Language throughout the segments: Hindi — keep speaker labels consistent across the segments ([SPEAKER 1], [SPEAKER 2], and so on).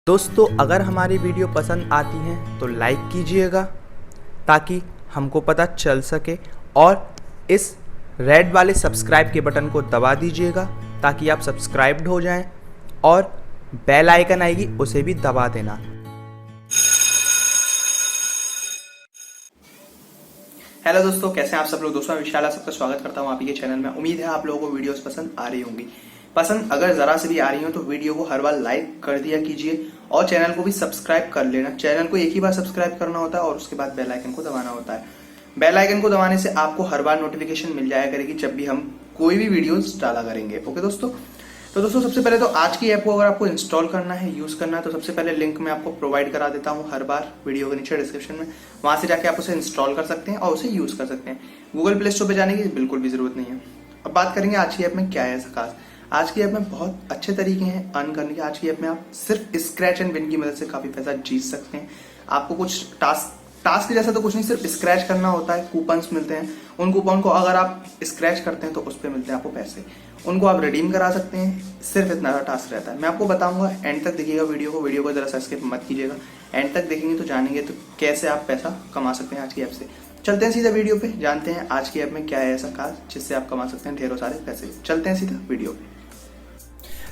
[SPEAKER 1] दोस्तों अगर हमारी वीडियो पसंद आती है तो लाइक कीजिएगा ताकि हमको पता चल सके, और इस रेड वाले सब्सक्राइब के बटन को दबा दीजिएगा ताकि आप सब्सक्राइब्ड हो जाएं, और बेल आइकन आएगी उसे भी दबा देना। हेलो दोस्तों, कैसे हैं आप सब लोग। दोस्तों मैं विशाल, सबका स्वागत करता हूं आप ही के चैनल में। उम्मीद है आप लोगों को वीडियोस पसंद आ रही होंगी। पसंद अगर जरा से भी आ रही हो तो वीडियो को हर बार लाइक कर दिया कीजिए और चैनल को भी सब्सक्राइब कर लेना। चैनल को एक ही बार सब्सक्राइब करना होता है और उसके बाद बेल आइकन को दबाना होता है। बेल आइकन को दबाने से आपको हर बार नोटिफिकेशन मिल जाया करेगी जब भी हम कोई भी वीडियोस डाला करेंगे। ओके दोस्तों, तो दोस्तों सबसे पहले तो आज की ऐप को अगर आपको इंस्टॉल करना है, यूज करना है, तो सबसे पहले लिंक मैं आपको प्रोवाइड करा देता हूं हर बार वीडियो के नीचे डिस्क्रिप्शन में। वहां से जाके आप उसे इंस्टॉल कर सकते हैं और उसे यूज कर सकते हैं। गूगल प्ले स्टोर पे जाने की बिल्कुल भी जरूरत नहीं है। अब बात करेंगे आज की ऐप में क्या है ऐसा खास। आज की ऐप में बहुत अच्छे तरीके हैं अर्न करने के। आज की ऐप में आप सिर्फ स्क्रैच एंड विन की मदद से काफी पैसा जीत सकते हैं। आपको कुछ टास्क जैसा तो कुछ नहीं, सिर्फ स्क्रैच करना होता है। कूपन्स मिलते हैं, उन कूपन को अगर आप स्क्रैच करते हैं तो उस पर मिलते हैं आपको पैसे। उनको आप रिडीम करा सकते हैं। सिर्फ इतना टास्क रहता है। मैं आपको बताऊंगा, एंड तक देखिएगा वीडियो को जरा सा स्किप मत कीजिएगा। एंड तक देखेंगे तो जानेंगे तो कैसे आप पैसा कमा सकते हैं आज की ऐप से। चलते हैं सीधा वीडियो पे, जानते हैं आज की ऐप में क्या है ऐसा खास जिससे आप कमा सकते हैं ढेरों सारे पैसे। चलते हैं सीधा वीडियो पे।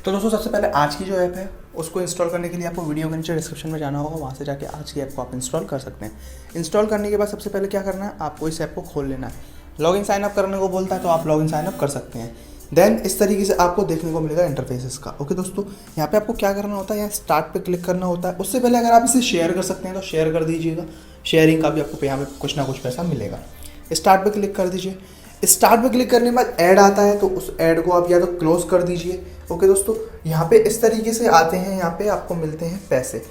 [SPEAKER 1] तो दोस्तों सबसे पहले आज की जो ऐप है उसको इंस्टॉल करने के लिए आपको वीडियो के नीचे डिस्क्रिप्शन में जाना होगा। वहाँ से जाके आज की ऐप को आप इंस्टॉल कर सकते हैं। इंस्टॉल करने के बाद सबसे पहले क्या करना है, आपको इस ऐप को खोल लेना है। लॉगिन साइन अप करने को बोलता है तो आप लॉगिन साइन अप कर सकते हैं। देन इस तरीके से आपको देखने को मिलेगा इंटरफेस इसका। ओके दोस्तों, यहाँ पे आपको क्या करना होता है, यहाँ स्टार्ट पे क्लिक करना होता है। उससे पहले अगर आप इसे शेयर कर सकते हैं तो शेयर कर दीजिएगा। शेयरिंग का भी आपको यहाँ पे कुछ ना कुछ पैसा मिलेगा। स्टार्ट पे क्लिक कर दीजिए। स्टार्ट पे क्लिक करने के बाद ऐड आता है तो उस ऐड को आप या तो क्लोज कर दीजिए। ओके दोस्तों, यहाँ पे इस तरीके से आते हैं। यहाँ पे आपको मिलते हैं पैसे।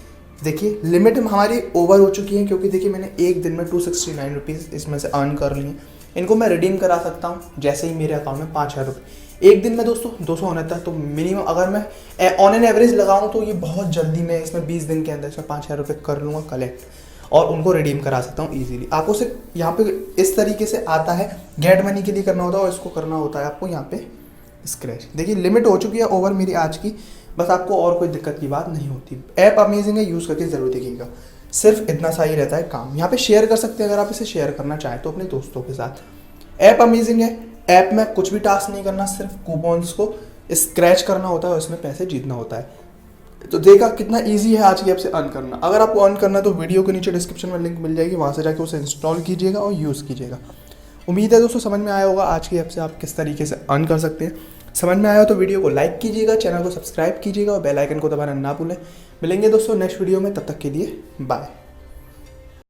[SPEAKER 1] देखिए लिमिट हमारी ओवर हो चुकी है, क्योंकि देखिए मैंने एक दिन में 269 रुपीज़ इसमें से अर्न कर लिए। इनको मैं रिडीम करा सकता हूँ जैसे ही मेरे अकाउंट में 5000 रुपये। एक दिन में दोस्तों 200 होना था, तो मिनिमम अगर मैं ऑन एन एवरेज लगाऊँ तो ये बहुत जल्दी मैं इसमें 20 दिन के अंदर इसमें 5000 रुपये कर लूँगा कलेक्ट, और उनको रिडीम करा सकता हूँ इजीली। आपको सिर्फ यहाँ पे इस तरीके से आता है। गेट मनी के लिए करना होता है और इसको करना होता है आपको यहाँ पे स्क्रैच। देखिए लिमिट हो चुकी है ओवर मेरी आज की, बस आपको और कोई दिक्कत की बात नहीं होती। ऐप अमेजिंग है, यूज़ करके ज़रूर देखिएगा। सिर्फ इतना सा ही रहता है काम। यहाँ पे शेयर कर सकते हैं अगर आप इसे शेयर करना चाहें तो अपने दोस्तों के साथ। ऐप अमेजिंग है। ऐप में कुछ भी टास्क नहीं करना, सिर्फ कूपन्स को स्क्रैच करना होता है और इसमें पैसे जीतना होता है। तो देखा कितना इजी है आज की ऐप से अर्न करना। अगर आपको अर्न करना है तो वीडियो के नीचे डिस्क्रिप्शन में लिंक मिल जाएगी, वहाँ से जाके उसे इंस्टॉल कीजिएगा और यूज़ कीजिएगा। उम्मीद है दोस्तों समझ में आया होगा आज की ऐप से आप किस तरीके से अर्न कर सकते हैं। समझ में आया हो तो वीडियो को लाइक कीजिएगा, चैनल को सब्सक्राइब कीजिएगा और बेल आइकन को दबाना ना भूलें। मिलेंगे दोस्तों नेक्स्ट वीडियो में, तब तक के लिए बाय।